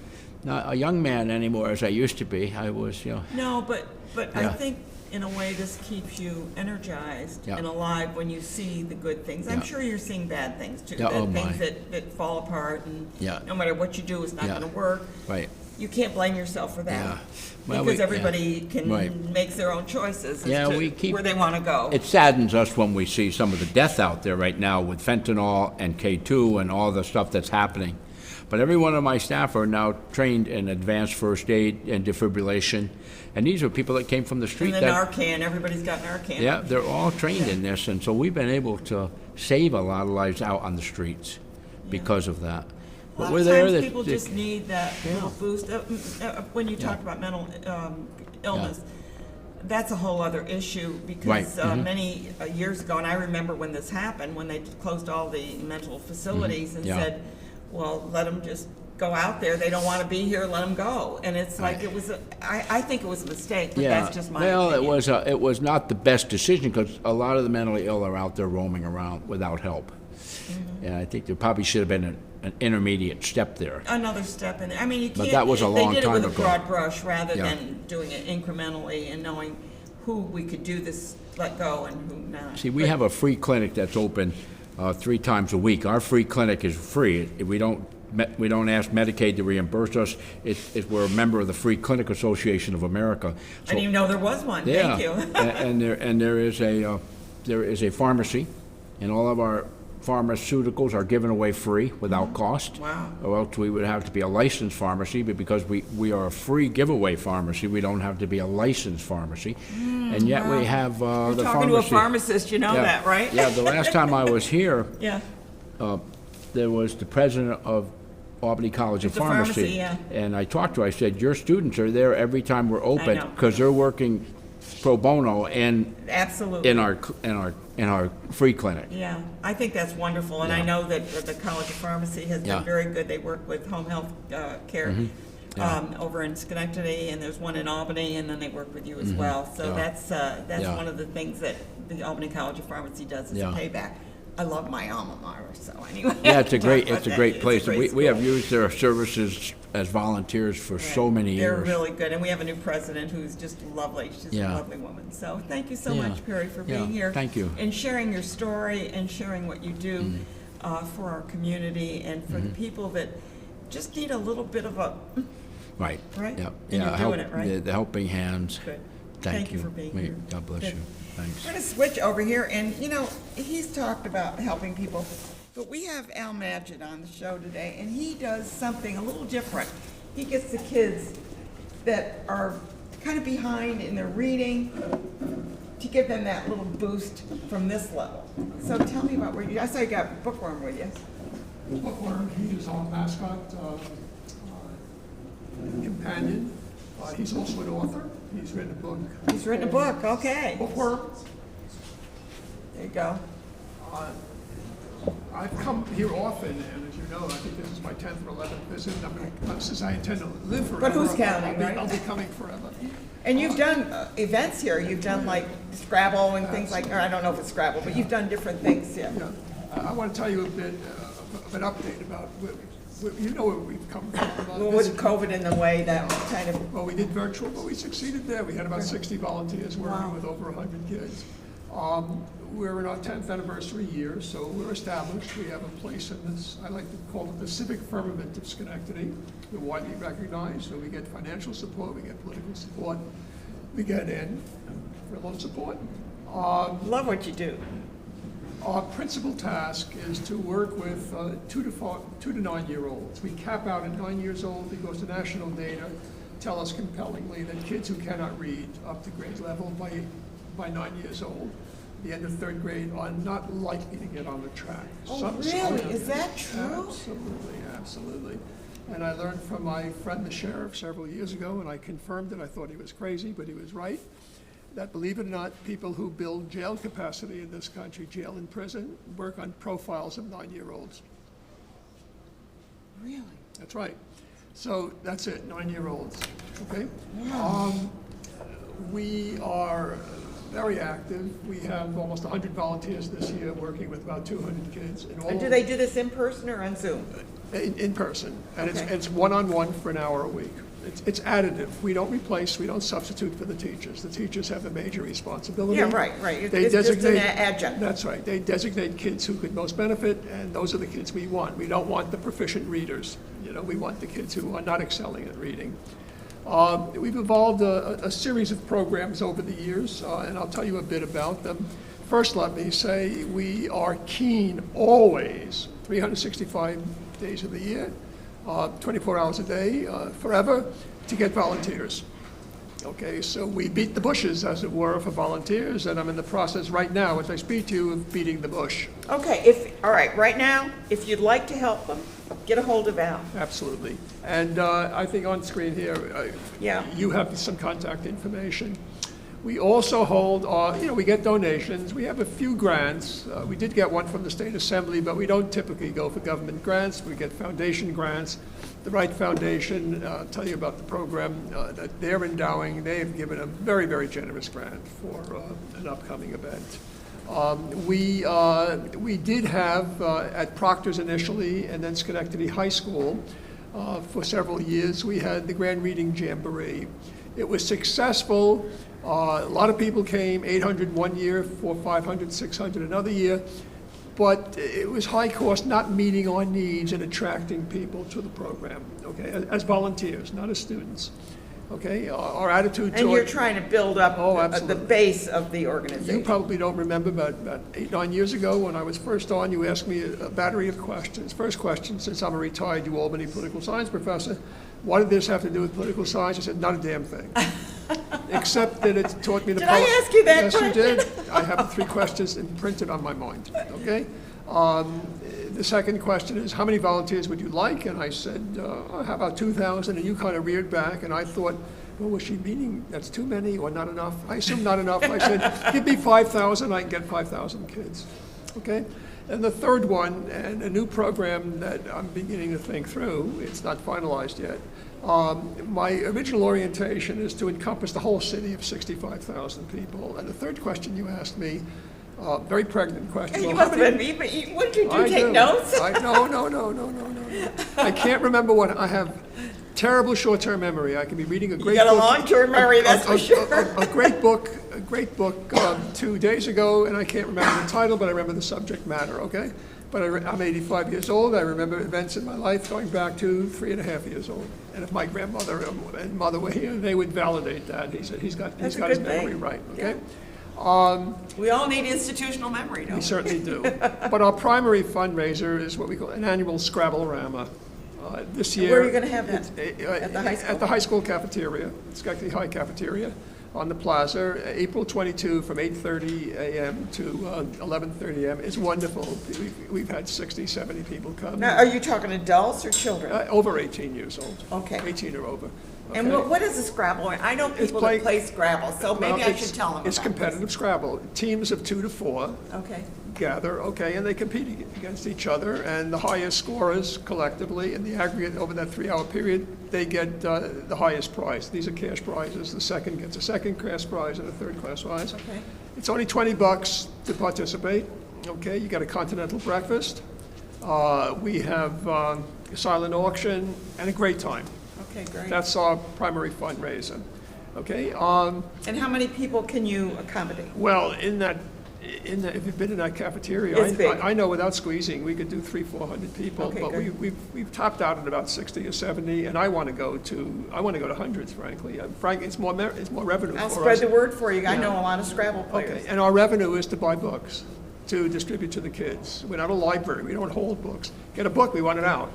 not a young man anymore as I used to be. I was, No, but I Yeah. think in a way this keeps you energized Yeah. and alive when you see the good things. I'm Yeah. sure you're seeing bad things too. Yeah, oh things my. that fall apart and Yeah. no matter what you do, it's not Yeah. going to work. right. You can't blame yourself for that. Yeah. Well, because yeah. everybody can Right. make their own choices as Yeah, to we keep- where they want to go. It saddens us when we see some of the death out there right now with fentanyl and K2 and all the stuff that's happening. But every one of my staff are now trained in advanced first aid and defibrillation. And these are people that came from the street. And the that, Narcan, everybody's got Narcan. yeah, they're all trained in this. And so we've been able to save a lot of lives out on the streets because of that. A But lot we're of there. times that- people just need that little boost. When you talked Yeah. about mental illness, that's a whole other issue because Right. Mm-hmm. many years ago, and I remember when this happened, when they closed all the mental facilities and Mm-hmm. Yeah. said, well, let them just go out there. They don't want to be here, let them go. And it's like, Right. it was, I think it was a mistake, but Yeah, that's just my well, opinion. it was not the best decision, because a lot of the mentally ill are out there roaming around without help. Mm-hmm. And I think there probably should have been an intermediate step there. Another step in there. I mean, you But can't. that was a long They did it time with a ago. broad brush rather Yeah. than doing it incrementally and knowing who we could do this, let go, and who not. See, we have a free clinic that's open 3 times a week. Our free clinic is free. We don't we don't ask Medicaid to reimburse us. We're a member of the Free Clinic Association of America. I So, didn't even know there was one. yeah, Thank you. and there is a pharmacy, and all of our pharmaceuticals are given away free without cost. Wow. Or else we would have to be a licensed pharmacy, but because we are a free giveaway pharmacy, we don't have to be a licensed pharmacy. And yet we have You're the talking pharmacy. to a pharmacist, you know Yeah. that, right? Yeah, the last time I was here, Yeah. there was the president of Albany College of The pharmacy, Pharmacy. yeah. And I talked to her, I said, your students are there every time we're open, know. because they're working pro bono and Absolutely. in our free clinic. Yeah, I think that's wonderful, and I Yeah. know that the College of Pharmacy has Yeah. been very good. They work with home health care Yeah. over in Schenectady, and there's one in Albany, and then they work with you as well. So Yeah. that's Yeah. one of the things that the Albany College of Pharmacy does is a Yeah. payback. I love my alma mater, so anyway. Yeah, it's a Talk great about that. place. It's a great We have school. used their services as volunteers for so many They're years. really good, and we have a new president who's just lovely. She's a Yeah. lovely woman. So thank you so Yeah. much, Perry, for Yeah. being here. Thank you. And sharing your story and sharing what you do for our community and for the people that just need a little bit of a, Right. Right? Yeah. And Yeah. you're doing it, right? The helping hands. good. Thank you. for being May- here. God bless Good. you. Thanks. We're going to switch over here, and he's talked about helping people, but we have Al Magid on the show today, and he does something a little different. He gets the kids that are kind of behind in their reading to give them that little boost from this level. So tell me about I saw you got Bookworm with you. Bookworm, he is our mascot companion. He's also an author. He's written a book. He's written a book, okay. Bookworm. There you go. I've come here often, and as you know, I think this is my 10th or 11th visit. Since I intend to live forever. But who's counting, right? I'll be coming forever. And you've done events here. You've done like Scrabble and things like, or I don't know if it's Scrabble, but you've done different things, yeah. Yeah. I want to tell you a bit of an update about, you know where we've come from. Well, with COVID in the way, that kind of, Well, we did virtual, but we succeeded there. We had about 60 volunteers working with over 100 kids. We're in our 10th anniversary year, so we're established. We have a place in this, I like to call it the civic firmament of Schenectady. We're widely recognized, so we get financial support, we get political support, we get furlough support. love what you do. Our principal task is to work with 2 to 9-year-olds. We cap out at 9 years old because the national data tell us compellingly that kids who cannot read up to grade level by 9 years old, the end of 3rd grade, are not likely to get on the track. Oh, really? Is that true? Absolutely, absolutely. And I learned from my friend the sheriff several years ago, and I confirmed it. I thought he was crazy, but he was right, that believe it or not, people who build jail capacity in this country, jail and prison, work on profiles of 9-year-olds. Really? That's right. So that's it, 9-year-olds, okay? We are very active. We have almost 100 volunteers this year working with about 200 kids. And do they do this in person or on Zoom? In person, and Okay. it's one-on-one for an hour a week. It's additive. We don't replace, we don't substitute for the teachers. The teachers have a major responsibility. Yeah, right. They It's just an designate- adjunct. That's right. They designate kids who could most benefit, and those are the kids we want. We don't want the proficient readers. We want the kids who are not excelling at reading. We've evolved a series of programs over the years, and I'll tell you a bit about them. First, let me say we are keen always, 365 days of the year, 24 hours a day, forever, to get volunteers. Okay, so we beat the bushes, as it were, for volunteers, and I'm in the process right now, as I speak to you, of beating the bush. Okay, all right, right now, if you'd like to help them, get a hold of Al. Absolutely. And I think on screen here, Yeah. you have some contact information. We also hold, we get donations. We have a few grants. We did get one from the State Assembly, but we don't typically go for government grants. We get foundation grants. The Wright Foundation, I'll tell you about the program that they're endowing. They have given a very, very generous grant for an upcoming event. We did have at Proctor's initially, and then Schenectady High School for several years, we had the Grand Reading Jamboree. It was successful. A lot of people came, 800 one year, 400, 500, 600 another year. but it was high cost, not meeting our needs and attracting people to the program, okay, as volunteers, not as students. Okay, our attitude And you're trying to build up Oh, the absolutely. base of the organization. You probably don't remember, but about 8, 9 years ago, when I was first on, you asked me a battery of questions. First question, since I'm a retired UAlbany political science professor, what did this have to do with political science? I said, not a damn thing. Except that it taught me the... Did I ask you that Yes, question? you did. I have the 3 questions imprinted on my mind, okay? The second question is, how many volunteers would you like? And I said, how about 2,000? And you kind of reared back, and I thought, well, was she meaning that's too many or not enough? I assumed not enough. I said, give me 5,000, I can get 5,000 kids, okay? And the third one, and a new program that I'm beginning to think through, it's not finalized yet. My original orientation is to encompass the whole city of 65,000 people. And the third question you asked me, very pregnant question. You Well, must how have many- been, what did you do, I take do. notes? No. I can't remember what, I have terrible short-term memory. I can be reading a great You book. got a long-term memory, that's for sure. A great book 2 days ago, and I can't remember the title, but I remember the subject matter, okay? But I'm 85 years old. I remember events in my life going back to 3.5 years old. And if my grandmother and mother were here, they would validate that. He said he's got That's his a good memory thing. right, okay? We all need institutional memory, don't We we? certainly do. But our primary fundraiser is what we call an annual Scrabble-rama. This year... Where are you gonna have that? At the high school? At the high school cafeteria, Sch'dy High Cafeteria on the plaza, April 22 from 8:30 a.m. to 11:30 a.m. It's wonderful. We've had 60, 70 people come. Now, are you talking adults or children? Over 18 years old. Okay. 18 or over. And okay? what is a Scrabble? I know people play- that play Scrabble, so maybe Well, I it's- should tell them about It's competitive Scrabble. Teams of 2 to 4. this. Okay. Gather, okay, and they compete against each other, and the highest scorers collectively in the aggregate over that 3-hour period, they get the highest prize. These are cash prizes. The second gets a second class prize and a third class prize. Okay. It's only $20 to participate, okay? You get a continental breakfast. We have a silent auction and a great time. Okay, great. That's our primary fundraiser, okay? And how many people can you accommodate? Well, if you've been in that cafeteria, It's big. I know without squeezing, we could do 300-400 people. Okay, But good. we've topped out at about 60 or 70, and I want to go to hundreds, frankly. It's more revenue I'll for spread us. the word for you. I Yeah. know a lot of Scrabble Okay, players. and our revenue is to buy books, to distribute to the kids. We're not a library, we don't hold books. Get a book, we want it out.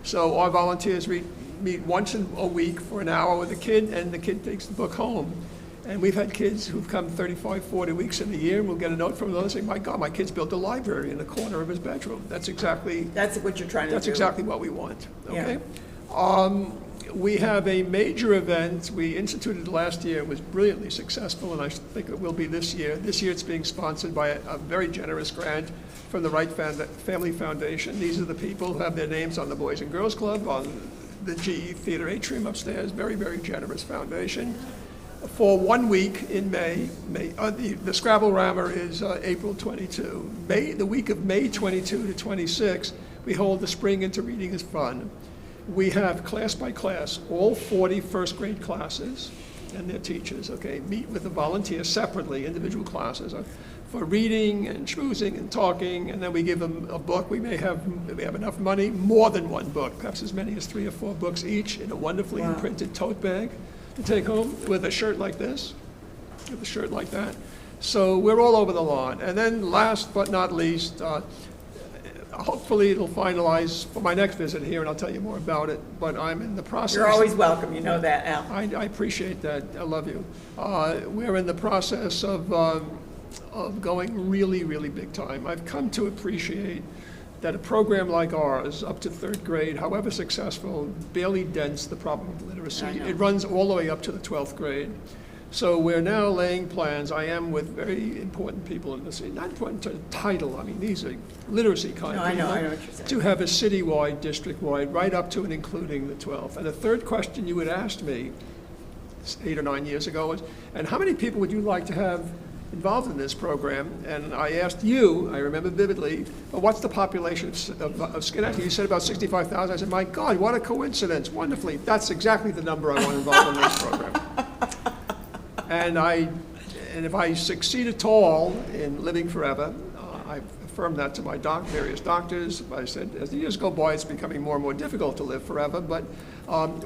So our volunteers meet once a week for an hour with the kid, and the kid takes the book home. And we've had kids who've come 35, 40 weeks in the year, and we'll get a note from those saying, my God, my kid's built a library in the corner of his bedroom. That's exactly That's what you're trying to do. that's exactly what we want, okay? Yeah. We have a major event we instituted last year. It was brilliantly successful, and I think it will be this year. This year it's being sponsored by a very generous grant from the Wright Family Foundation. These are the people who have their names on the Boys and Girls Club, on the GE Theater atrium upstairs. Very, very generous foundation. For 1 week in May, the Scrabble-Rama is April 22. The week of May 22 to 26, we hold the Spring Into Reading is Fun. We have class by class, all 40 first grade classes and their teachers, okay, meet with the volunteers separately, individual classes, for reading and schmoozing and talking, and then we give them a book. We have enough money, more than one book, perhaps as many as 3 or 4 books each in a wonderfully imprinted tote bag to take home with a shirt like this, with a shirt like that. So we're all over the lawn. And then last but not least, hopefully it'll finalize for my next visit here, and I'll tell you more about it, but I'm in the process. You're always welcome, you know that, Al. I appreciate that. I love you. We're in the process of going really, really big time. I've come to appreciate that a program like ours, up to 3rd grade, however successful, barely dents the problem of literacy. I know. It runs all the way up to the 12th grade. So we're now laying plans. I am with very important people in the city, not important to title, I mean, these are literacy kind No, of I know people, what you're saying. to have a citywide, district-wide, right up to and including the 12th. And the third question you had asked me 8 or 9 years ago was, and how many people would you like to have involved in this program? And I asked you, I remember vividly, well, what's the population of Schenectady? You said about 65,000. I said, my God, what a coincidence, wonderfully. That's exactly the number I want involved in this program. And if I succeed at all in living forever, I've affirmed that to my various doctors. I said, as the years go by, it's becoming more and more difficult to live forever, but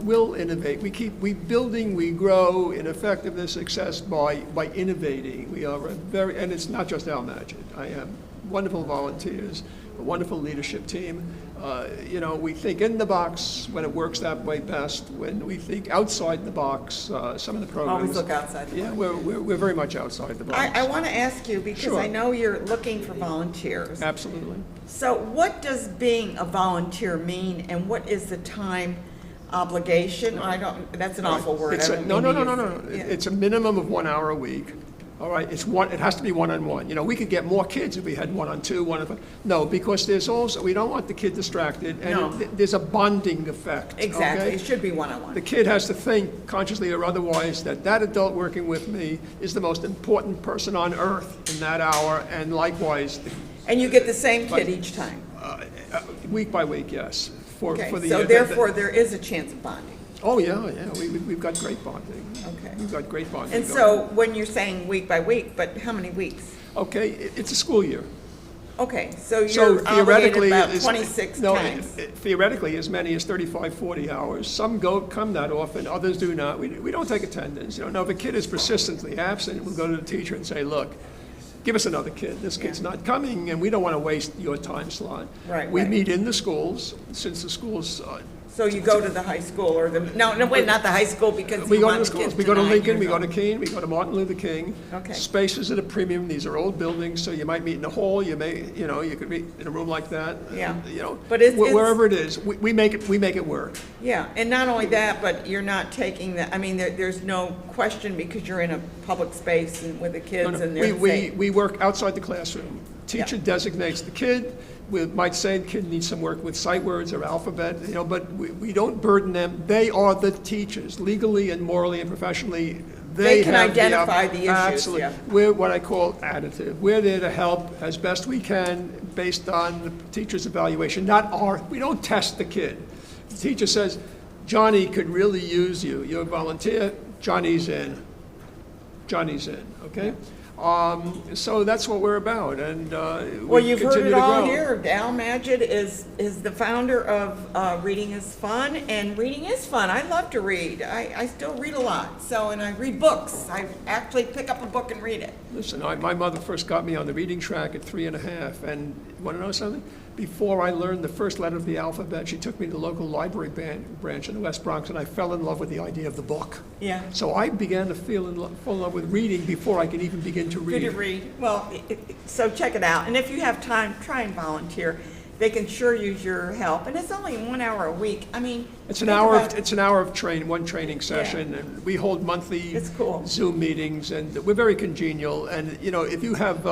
we'll innovate. We building, we grow in effectiveness, success by innovating. We are and it's not just our Magid. I have wonderful volunteers, a wonderful leadership team. We think in the box when it works that way best. When we think outside the box, some of the programs. Always look outside the box. Yeah, we're very much outside the box. I want to ask you, because Sure. I know you're looking for volunteers. Absolutely. So what does being a volunteer mean, and what is the time obligation? That's an awful word. It's I a, don't no, mean no, to no, no, use no. it. Yeah. It's a minimum of 1 hour a week. All right, it has to be one-on-one. We could get more kids if we had one-on-two, one-on-five. No, because we don't want the kid distracted, and No. there's a bonding effect. Exactly, okay? it should be one-on-one. The kid has to think, consciously or otherwise, that adult working with me is the most important person on earth in that hour, and likewise, And you get the same kid each time? week by week, yes. Okay, for the so therefore, there is a chance of bonding. Oh, yeah, we've got great bonding. Okay. We've got great bonding. And so, when you're saying week by week, but how many weeks? Okay, it's a school year. Okay, so So you're obligated theoretically, about it's- 26 no, times. theoretically, as many as 35, 40 hours. Some come that often, others do not. We don't take attendance. Now, if a kid is persistently absent, we'll go to the teacher and say, look, give us another kid. This kid's not coming, and we don't want to waste your time slot. Right, We right. meet in the schools, since the schools, So you go to the high school, or wait, not the high school, because we you go to want the the schools. kids We go to 9 Lincoln, we years go to old. Keene, we go to Martin Luther King. Okay. Spaces at a premium. These are old buildings, so you might meet in a hall. You could meet in a room like that. Yeah. But But it's- wherever it is, we make it work. Yeah, and not only that, but you're not taking there's no question, because you're in a public space and with the kids, No, no. and they're We safe. work outside the classroom. Teacher Yeah. designates the kid. We might say the kid needs some work with sight words or alphabet, but we don't burden them. They are the teachers, legally and morally and professionally. They can have identify the issues, Absolutely. yeah. We're what I call additive. We're there to help as best we can based on the teacher's evaluation, we don't test the kid. The teacher says, Johnny could really use you. You're a volunteer, Johnny's in. Johnny's in, okay? So that's what we're about, and Well, we you've heard continue it to all grow. here. Al Magid is the founder of Reading is Fun, and reading is fun. I love to read. I still read a lot, and I read books. I actually pick up a book and read it. Listen, my mother first got me on the reading track at 3.5, and you want to know something? Before I learned the first letter of the alphabet, she took me to the local library branch in the West Bronx, and I fell in love with the idea of the book. Yeah. So I began to fall in love with reading before I could even begin to read. Good to read. Well, so check it out. And if you have time, try and volunteer. They can sure use your help. And it's only 1 hour a week. It's an think hour. about- It's an hour of one training session, and we hold monthly It's cool. Zoom meetings, and we're very congenial. And if you have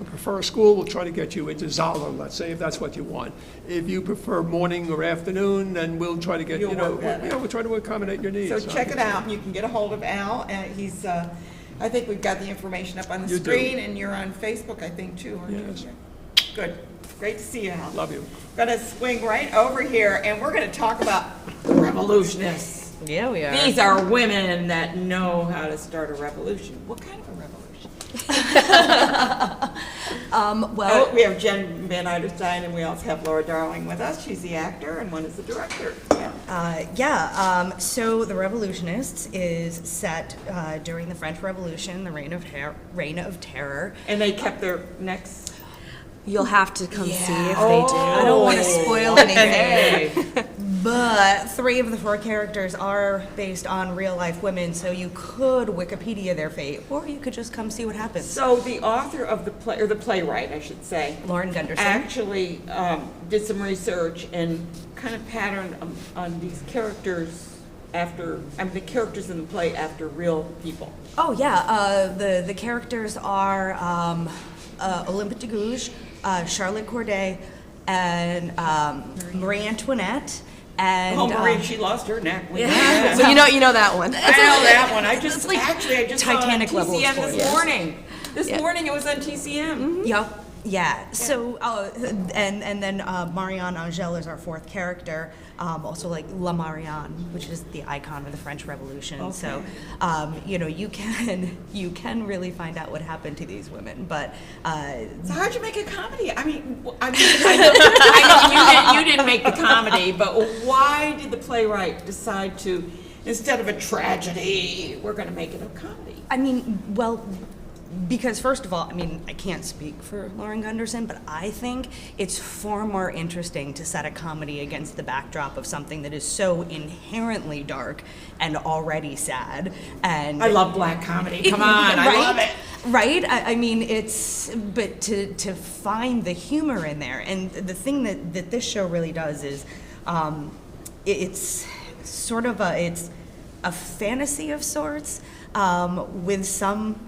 prefer a school, we'll try to get you into Zala, let's say, if that's what you want. If you prefer morning or afternoon, then we'll try to get You'll work that out. we'll try to accommodate your needs. So check it out, and you can get a hold of Al. And he's, I think we've got the information up on the You do. screen, and you're on Facebook, I think, too, aren't you? Yes. Good. Great to see you, Al. Love you. Gonna swing right over here, and we're gonna talk about revolutionists. Yeah, we are. These are women that know how to start a revolution. What kind of a revolution? Well, We have Jen VanIderstyne, and we also have Laura Darling with us. She's the actor, and one is the director. Yeah. so The Revolutionists is set during the French Revolution, the Reign of Terror. And they kept their necks. You'll have to come see if they do. Oh, I don't want to spoil okay. anything. But 3 of the 4 characters are based on real life women, so you could Wikipedia their fate, or you could just come see what happens. So the author of the play, or the playwright, I should say, Lauren Gunderson. actually did some research and kind of patterned on these characters the characters in the play after real people. Oh yeah, the characters are Olympe de Gouges, Charlotte Corday, and Marie Antoinette. And, Marie, she lost her neck. yeah. So you know that one. I know that one. I It's just like saw it on Titanic level of TCM this spoilers. morning. This Yeah. morning it was on TCM. Yeah. Yeah. So, and then Marianne Angel is our fourth character. Also, like La Marianne, which is the icon of the French Revolution. Okay. So, you can really find out what happened to these women. But So how'd you make a comedy? I know you didn't make the comedy, but why did the playwright decide to, instead of a tragedy, we're going to make it a comedy? I mean, well, because first of all, I mean, I can't speak for Lauren Gunderson, but I think it's far more interesting to set a comedy against the backdrop of something that is so inherently dark and already sad. And I love black comedy. Come on, right? I love it. Right? I mean, but to find the humor in there, and the thing that this show really does is, it's sort of it's a fantasy of sorts, with some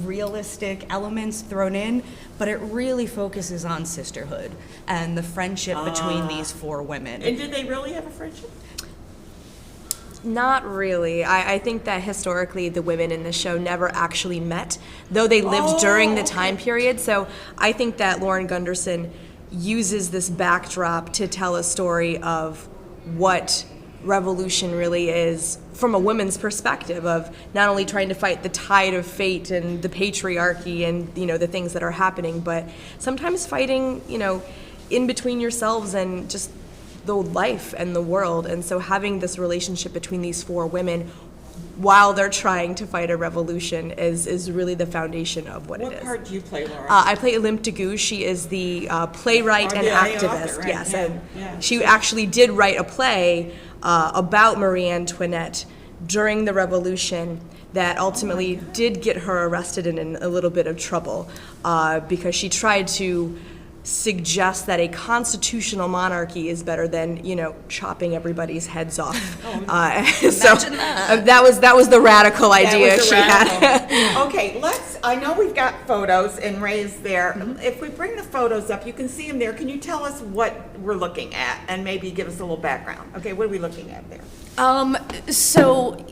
realistic elements thrown in, but it really focuses on sisterhood and the friendship between these four women. And did they really have a friendship? Not really. I think that historically the women in the show never actually met, though they lived during the time period. So I think that Lauren Gunderson uses this backdrop to tell a story of what revolution really is from a woman's perspective, of not only trying to fight the tide of fate and the patriarchy and the things that are happening, but sometimes fighting in between yourselves and just the life and the world. And so having this relationship between these four women while they're trying to fight a revolution is really the foundation of what it is. What part do you play, Laura? I play Olympe de Gouges. She is the playwright and activist. Author, right? Yes, Yeah, and yeah. she actually did write a play about Marie Antoinette during the Revolution that ultimately did get her arrested and in a little bit of trouble because she tried to suggest that a constitutional monarchy is better than chopping everybody's heads off. That was the radical idea she had. Okay, I know we've got photos and Ray's there. If we bring the photos up, you can see them there. Can you tell us what we're looking at and maybe give us a little background? Okay, what are we looking at there? So,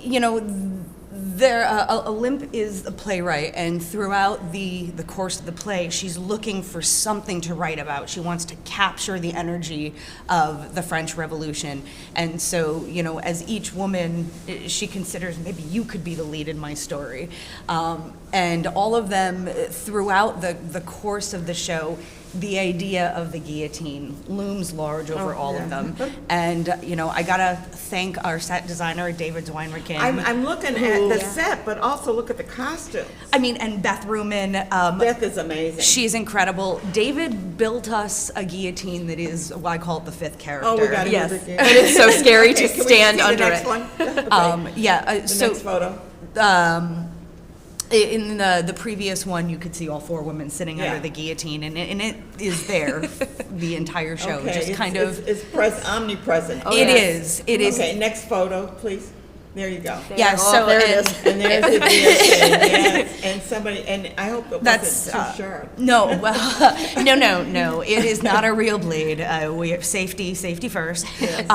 Olympe is a playwright, and throughout the course of the play, she's looking for something to write about. She wants to capture the energy of the French Revolution. And so, as each woman, she considers, maybe you could be the lead in my story. And all of them, throughout the course of the show, the idea of the guillotine looms large over all of them. And, I gotta thank our set designer, David Zweinricken. I'm looking at the set, but also look at the costumes. I mean, and Beth Ruman. Beth is amazing. She's incredible. David built us a guillotine that is, well, I call it the fifth character. Oh, we got it. Yes, and it's so scary to stand under it. The next photo. In the previous one, you could see all four women sitting under the guillotine, and it is there the entire show. Okay, it's omnipresent. It is. Okay, next photo, please. There you go. Yeah, so there it is. And there's the guillotine, yes. And somebody, and I hope it wasn't too sharp. No, well, no. It is not a real blade. We have safety first. Yes.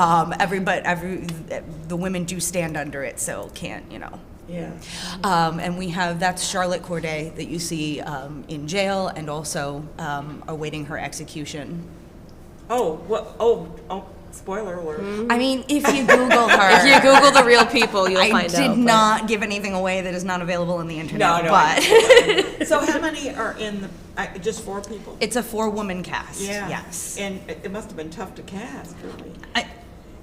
The women do stand under it, so can't. Yeah. And we have, that's Charlotte Corday that you see in jail and also awaiting her execution. Spoiler alert. I mean, if you Google her. If you Google the real people, you'll find out. I did not give anything away that is not available on the internet. No. But So how many are in just 4 people? It's a 4-woman cast. Yeah. Yes. And it must have been tough to cast, really.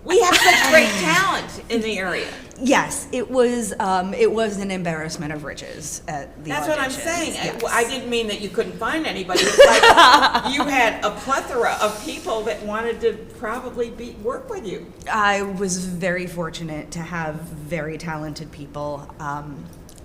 We have such great talent in the area. Yes, it was an embarrassment of riches at the That's what I'm auditions. saying. Yes. I didn't mean that you couldn't find anybody. It's like you had a plethora of people that wanted to probably work with you. I was very fortunate to have very talented people.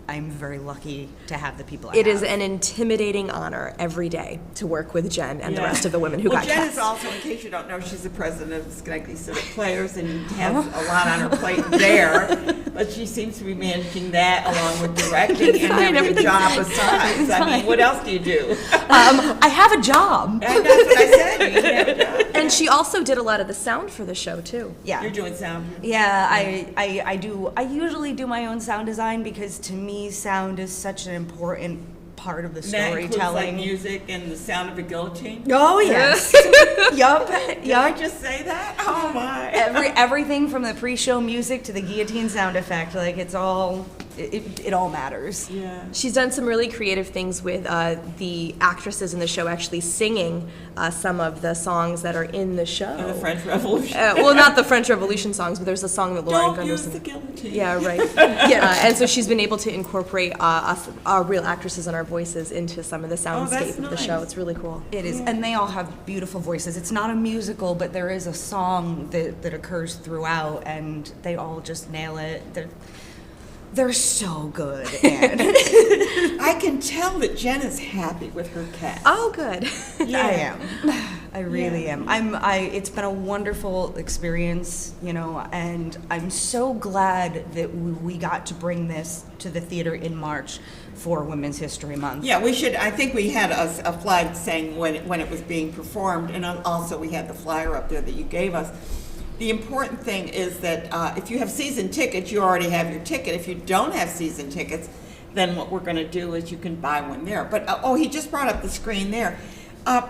I'm very lucky to have the people I have. It is an intimidating honor every day to work with Jen and the rest of the women who got Jen cast. is also, in case you don't know, she's the president of Schenectady Civic Players and has a lot on her plate there. But she seems to be managing that along with directing and having a job besides. I mean, what else do you do? I have a job. And that's what I said. You have a job. And she also did a lot of the sound for the show too. Yeah. You're doing sound. Yeah, I do. I usually do my own sound design because to me, sound is such an important part of the That includes, storytelling. like, music and the sound of a guillotine. Oh yes. Yup. Did I just say that? Oh my. Everything from the pre-show music to the guillotine sound effect, like it's all it all matters. Yeah. She's done some really creative things with the actresses in the show actually singing some of the songs that are in the show. And the French Revolution. Well, not the French Revolution songs, but there's a song that Lauren Don't Gunderson. use the guillotine. Yeah, right. Yeah, and so she's been able to incorporate our real actresses and our voices into some of the soundscape of the show. nice. It's really cool. It is, and they all have beautiful voices. It's not a musical, but there is a song that occurs throughout, and they all just nail it. They're so good. And I can tell that Jen is happy with her cat. Oh, good. I am. I really am. It's been a wonderful experience, you know, and I'm so glad that we got to bring this to the theater in March for Women's History Month. Yeah, we should. I think we had a flag saying when it was being performed, and also we had the flyer up there that you gave us. The important thing is that if you have season tickets, you already have your ticket. If you don't have season tickets, then what we're going to do is you can buy one there. But he just brought up the screen there.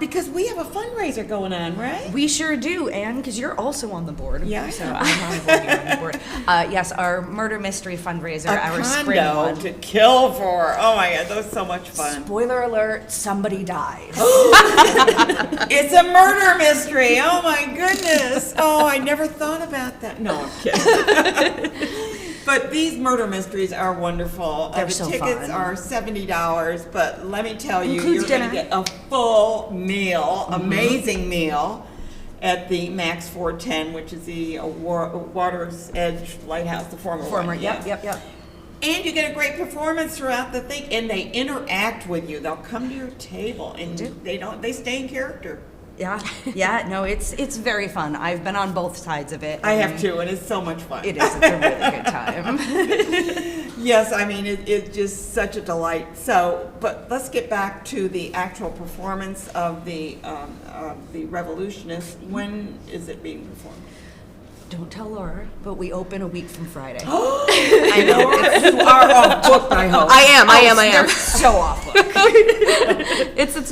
Because we have a fundraiser going on, right? We sure do, Anne, because you're also on the board. Yeah, I So know. I'm on the board, you're on the board. Yes, our murder mystery fundraiser, our spring condo one. to kill for. Oh my God, that was so much fun. Spoiler alert, somebody dies. It's a murder mystery. Oh my goodness. Oh, I never thought about that. No, I'm kidding. But these murder mysteries are wonderful. They're The so tickets fun. are $70, but let me tell you, Includes you're going to dinner. get a full meal, amazing meal, at the Max 410, which is the Water's Edge Lighthouse, the former one. Yep. And you get a great performance throughout the thing, and they interact with you. They'll come to your table, and they stay in character. Yeah, no, it's very fun. I've been on both sides of it. I have too, and it's so much fun. It is, it's a really good time. Yes, I mean, it's just such a delight. So, but let's get back to the actual performance of the Revolutionists. When is it being performed? Don't tell Laura, but we open a week from Friday. I know. You are off book, I hope. I am. They're so off book. It's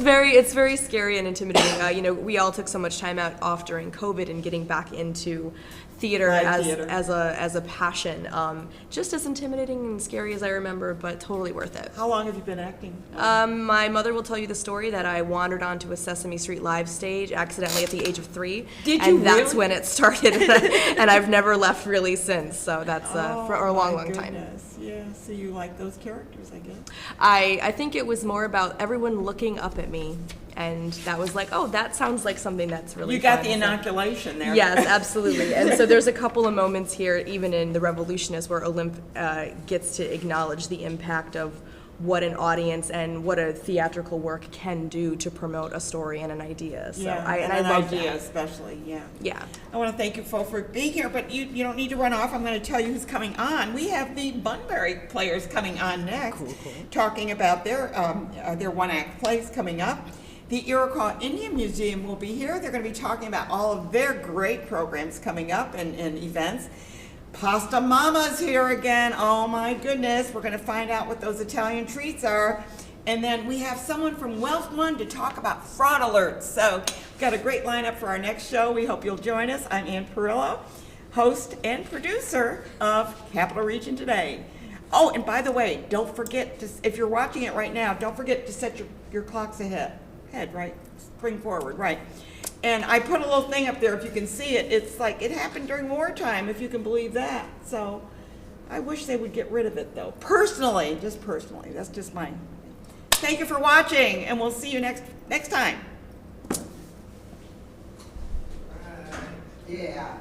very scary and intimidating. You know, we all took so much time off during COVID and getting back into theater as a passion. Just as intimidating and scary as I remember, but totally worth it. How long have you been acting? My mother will tell you the story that I wandered onto a Sesame Street live stage accidentally at the age of 3. Did you And that's really? when it started, and I've never left really since. So that's for a long time. Yeah, so you like those characters, I guess. I think it was more about everyone looking up at me, and that was like, oh, that sounds like something that's really You got fun. the inoculation there. Yes, absolutely. And so there's a couple of moments here, even in The Revolutionists, where Olymp gets to acknowledge the impact of what an audience and what a theatrical work can do to promote a story and an idea. So Yeah, I love idea that. especially, yeah. Yeah. I want to thank you folks for being here, but you don't need to run off. I'm going to tell you who's coming on. We have the Bunbury players coming on next, talking about their one-act plays coming up. The Iroquois Indian Museum will be here. They're going to be talking about all of their great programs coming up and events. Pasta Mama's here again. Oh my goodness. We're going to find out what those Italian treats are. And then we have someone from Wealth One to talk about fraud alerts. So we've got a great lineup for our next show. We hope you'll join us. I'm Ann Perillo, host and producer of Capital Region Today. Oh, and by the way, don't forget to, if you're watching it right now, don't forget to set your clocks ahead, right? Spring forward, right? And I put a little thing up there if you can see it. It's like it happened during wartime, if you can believe that. So I wish they would get rid of it though. Personally, just personally. That's just mine. Thank you for watching, and we'll see you next time. Yeah.